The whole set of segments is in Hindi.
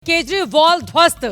केजरीवाल ध्वस्त।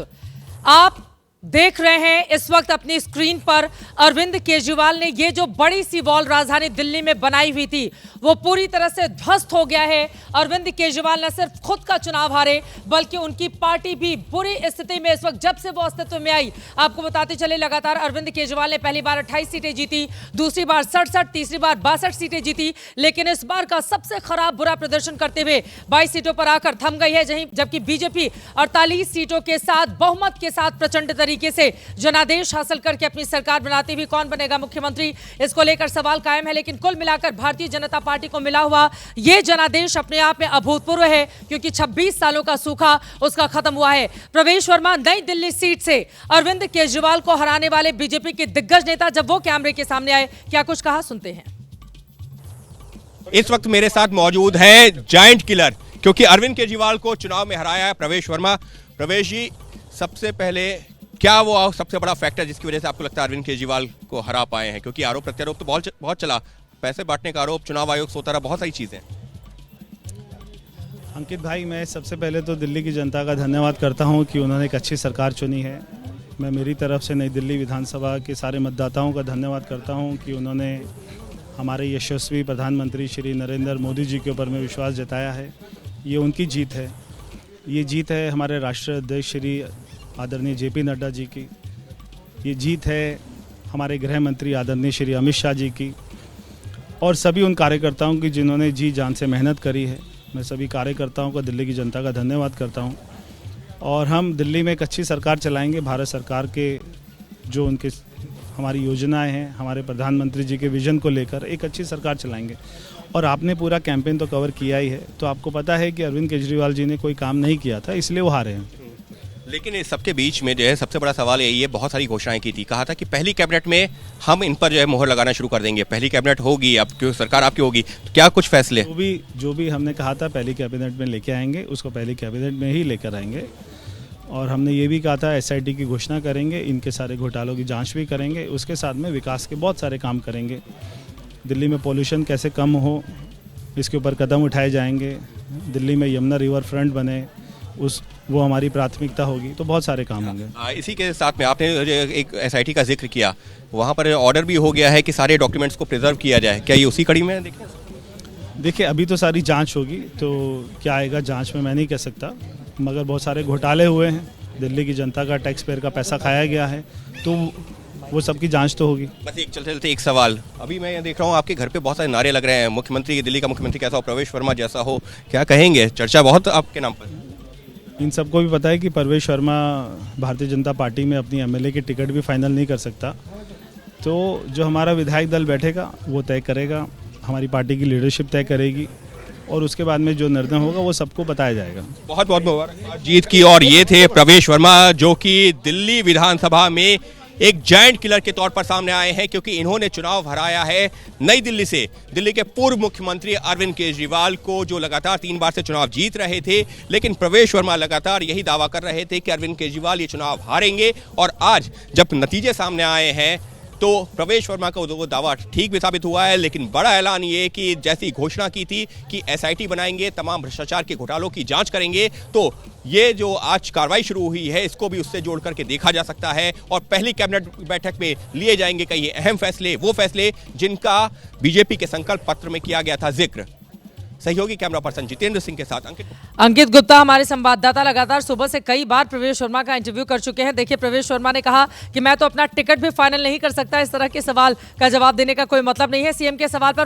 आप देख रहे हैं इस वक्त अपनी स्क्रीन पर अरविंद केजरीवाल ने ये जो बड़ी सी वॉल राजधानी दिल्ली में बनाई हुई थी वो पूरी तरह से ध्वस्त हो गया है। अरविंद केजरीवाल न सिर्फ खुद का चुनाव हारे बल्कि उनकी पार्टी भी बुरी स्थिति में इस वक्त जब से वो अस्तित्व में आई। आपको बताते चले लगातार अरविंद केजरीवाल ने पहली बार 28 सीटें जीती, दूसरी बार 67, तीसरी बार 62 सीटें जीती, लेकिन इस बार का सबसे खराब बुरा प्रदर्शन करते हुए 22 सीटों पर आकर थम गई है। जबकि बीजेपी 48 सीटों के साथ बहुमत के साथ प्रचंड तरीके से जनादेश हासिल करके अपनी सरकार बनाती हुई कौन बनेगा मुख्यमंत्री, इसको लेकर सवाल कायम है। लेकिन कुल मिलाकर भारतीय जनता पार्टी को मिला हुआ यह जनादेश अपने आप में अभूतपूर्व है, क्योंकि 26 सालों का सूखा उसका खत्म हुआ है। प्रवेश वर्मा नई दिल्ली सीट से अरविंद केजरीवाल को हराने वाले बीजेपी के दिग्गज नेता जब वो कैमरे के सामने आए, क्या कुछ कहा, सुनते हैं। इस वक्त मेरे साथ मौजूद है जायंट किलर, क्योंकि अरविंद केजरीवाल को चुनाव में हराया है प्रवेश वर्मा। प्रवेश जी, सबसे पहले क्या वो सबसे बड़ा फैक्टर जिसकी वजह से आपको लगता है अरविंद केजरीवाल को हरा पाए हैं? क्योंकि आरोप प्रत्यारोप तो बहुत चला, पैसे बांटने का आरोप, चुनाव आयोग सोता रहा, बहुत सारी चीजें। अंकित भाई, मैं सबसे पहले तो दिल्ली की जनता का धन्यवाद करता हूं कि उन्होंने एक अच्छी सरकार चुनी है। मैं मेरी तरफ से नई दिल्ली विधानसभा के सारे मतदाताओं का धन्यवाद करता हूं कि उन्होंने हमारे यशस्वी प्रधानमंत्री श्री नरेंद्र मोदी जी के ऊपर में विश्वास जताया है। ये उनकी जीत है, ये जीत है हमारे राष्ट्रीय अध्यक्ष श्री आदरणीय जेपी नड्डा जी की, ये जीत है हमारे गृह मंत्री आदरणीय श्री अमित शाह जी की, और सभी उन कार्यकर्ताओं की जिन्होंने जी जान से मेहनत करी है। मैं सभी कार्यकर्ताओं का, दिल्ली की जनता का धन्यवाद करता हूं। और हम दिल्ली में एक अच्छी सरकार चलाएंगे। भारत सरकार के जो उनके हमारी योजनाएं हैं, हमारे प्रधानमंत्री जी के विजन को लेकर एक अच्छी सरकार चलाएंगे। और आपने पूरा कैंपेन तो कवर किया ही है, तो आपको पता है कि अरविंद केजरीवाल जी ने कोई काम नहीं किया था, इसलिए वो हारे हैं। लेकिन इस सबके बीच में जो है सबसे बड़ा सवाल यही है, बहुत सारी घोषणाएं की थी, कहा था कि पहली कैबिनेट में हम इन पर जो है मोहर लगाना शुरू कर देंगे, पहली कैबिनेट होगी, अब क्यों सरकार आपकी होगी, तो क्या कुछ फैसले? जो भी हमने कहा था पहली कैबिनेट में लेके आएंगे, उसको पहली कैबिनेट में ही लेकर आएंगे। और हमने ये भी कहा था एसआईटी की घोषणा करेंगे, इनके सारे घोटालों की जांच भी करेंगे, उसके साथ में विकास के बहुत सारे काम करेंगे। दिल्ली में पॉल्यूशन कैसे कम हो, इसके ऊपर कदम उठाए जाएंगे। दिल्ली में यमुना रिवर फ्रंट बने, वो हमारी प्राथमिकता होगी। तो बहुत सारे काम होंगे। इसी के साथ में आपने एक एसआईटी का जिक्र किया, वहाँ पर ऑर्डर भी हो गया है कि सारे डॉक्यूमेंट्स को प्रिजर्व किया जाए, क्या ये उसी कड़ी में है? देखिए, अभी तो सारी जांच होगी, तो क्या आएगा जांच में मैं नहीं कह सकता, मगर बहुत सारे घोटाले हुए हैं, दिल्ली की जनता का, टैक्स पेयर का पैसा खाया गया है, तो वो सबकी जांच तो होगी। बस एक चलते चलते एक सवाल, अभी मैं देख रहा हूँ आपके घर पे बहुत सारे नारे लग रहे हैं, मुख्यमंत्री, दिल्ली का मुख्यमंत्री कैसा हो, प्रवेश वर्मा जैसा हो, क्या कहेंगे? चर्चा बहुत आपके नाम पर। इन सबको भी पता है कि प्रवेश वर्मा भारतीय जनता पार्टी में अपनी एमएलए की टिकट भी फाइनल नहीं कर सकता, तो जो हमारा विधायक दल बैठेगा वो तय करेगा, हमारी पार्टी की लीडरशिप तय करेगी, और उसके बाद में जो निर्णय होगा वो सबको बताया जाएगा। बहुत बहुत मुबारक जीत की। और ये थे प्रवेश वर्मा, जो कि दिल्ली विधानसभा में एक जायंट किलर के तौर पर सामने आए हैं, क्योंकि इन्होंने चुनाव हराया है नई दिल्ली से दिल्ली के पूर्व मुख्यमंत्री अरविंद केजरीवाल को, जो लगातार 3 बार से चुनाव जीत रहे थे। लेकिन प्रवेश वर्मा लगातार यही दावा कर रहे थे कि अरविंद केजरीवाल ये चुनाव हारेंगे, और आज जब नतीजे सामने आए हैं तो प्रवेश वर्मा का वो दावा ठीक भी साबित हुआ है। लेकिन बड़ा ऐलान ये कि जैसी घोषणा की थी कि एसआईटी बनाएंगे, तमाम भ्रष्टाचार के घोटालों की जांच करेंगे, तो ये जो आज कार्रवाई शुरू हुई है इसको भी उससे जोड़ करके देखा जा सकता है। और पहली कैबिनेट बैठक में लिए जाएंगे कई अहम फैसले, वो फैसले जिनका बीजेपी के संकल्प पत्र में किया गया था जिक्र। सहयोगी कैमरा पर्सन जितेंद्र सिंह के साथ अंकित गुप्ता, हमारे संवाददाता, लगातार सुबह से कई बार प्रवेश वर्मा का इंटरव्यू कर चुके हैं। देखिए, प्रवेश वर्मा ने कहा कि मैं तो अपना टिकट भी फाइनल नहीं कर सकता, इस तरह के सवाल का जवाब देने का कोई मतलब नहीं है। सीएम के सवाल पर